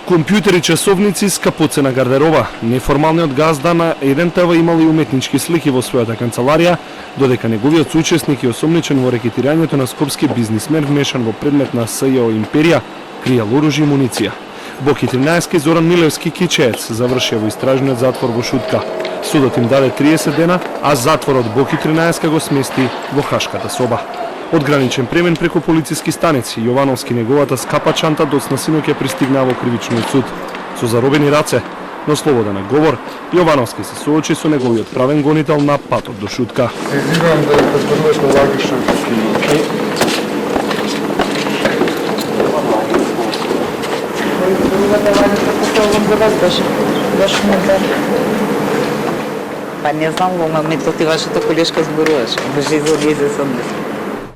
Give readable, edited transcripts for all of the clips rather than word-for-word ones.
Компјутери, часовници, скапоцена гардероба. Неформалниот газда на еден ТВ имал и уметнички слики во својата канцеларија, додека неговиот соучесник е осомничен во рекетирањето на скопски бизнисмен вмешан во предмет на СЈО империја, криел оружје и муниција. Боки 13 Зоран Милевски кичеец завршија во истражниот затвор во Шутка. Судот им даде 30 дена, а затворот Боки 13 го смести во Хашката соба. Од граничен премен преку полициски станици, Јовановски неговата скапа чанта доцна синоќ ја пристигна во кривичниот суд. Со заробени раце, но слобода на говор, Јовановски се соочи со неговиот правен гонител на патот до Шутка. Изиграм да подбруваш на лагишен кино. Па не знам, во моментот ти вашата колешка зборуваш. Боже, изолизе сам.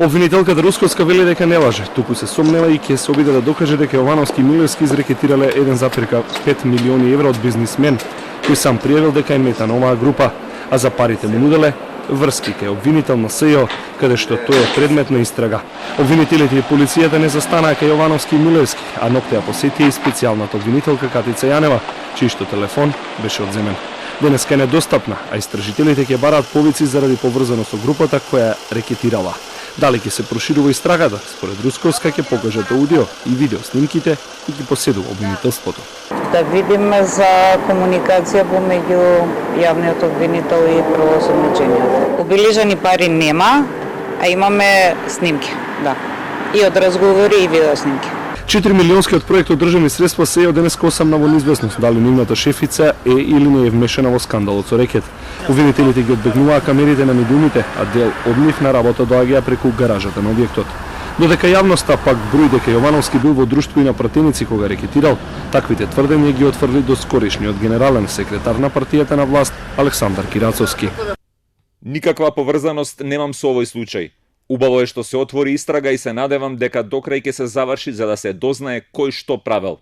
Обвинителката Рускоска вели дека не лаже, туку се сомнева и ќе се обиде да докаже дека Јовановски и Милевски изрекетирале 1,5 милиони евра од бизнисмен, кој сам пријавил дека е мета на оваа група, а за парите му нуделе врски кај обвинител на СЈО, каде што тој е предмет на истрага. Обвинителите и полицијата не застанаа кај Јовановски и Милевски, а ноќта ја посетија и специјалната обвинителка Катица Јанева, чиј што телефон беше одземен. Денеска е недостапна, а истражителите ќе бараат повици заради поврзано со групата која рекетирала. Дали ќе се проширува истрагата, според Русковска ќе покажат аудио и видео снимките и ќе поседува обвинителството. Да видиме за комуникација помеѓу јавниот обвинител и правоосомничениот. Обележани пари нема, а имаме снимки, да. И од разговори и видео снимки. 4 милионскиот проект од државни средства се од денес осамна во неизвестност дали нивната шефица е или не е вмешана во скандалот со рекет. Обвинителите ги одбегнуваа камерите на медиумите, а дел од нив на работа доаѓаа преку гаражата на објектот. Додека јавноста пак брои дека Јовановски бил во друштво и на пратеници кога рекетирал, таквите тврдења ги отврли до скоришниот генерален секретар на партијата на власт Александар Кирацовски. Никаква поврзаност немам со овој случај. Убаво е што се отвори истрага и се надевам дека до крај ќе се заврши за да се дознае кој што правел.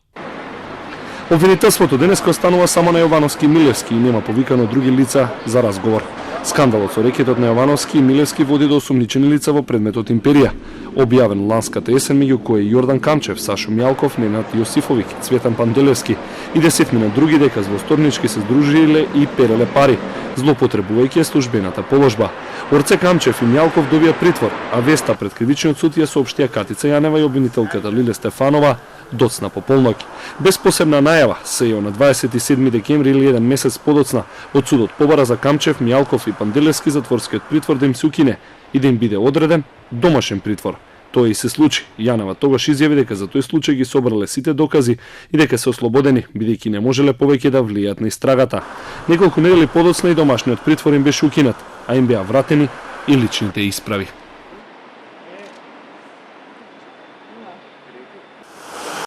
Обвинителството денеска останува само на Јовановски и Милевски и нема повикано други лица за разговор. Скандалот со рекетот на Јовановски и Милевски води до осумничени лица во предметот империја, објавен ланската есен меѓу кои Јордан Камчев, Сашо Мјалков, Ненад Јосифовиќ, Цветан Панделевски и десетмина други дека злосторнички се здружиле и переле пари, злоупотребувајќи службената положба. Орце Камчев и Мјалков добија притвор, а веста пред кривичниот суд ја соопштија Катица Јанева и обвинителката Лиле Стефанова доцна по полноќ. Без посебна најава, СЈО на 27 декември или еден месец подоцна од судот побара за Камчев, Мјалков и Панделевски затворскиот притвор да им се укине и да им биде одреден домашен притвор. Тоа и се случи. Јанева тогаш изјави дека за тој случај ги собрале сите докази и дека се ослободени, бидејќи не можеле повеќе да влијат на истрагата. Неколку недели подоцна и домашниот притвор им беше укинат, а им беа вратени и личните исправи.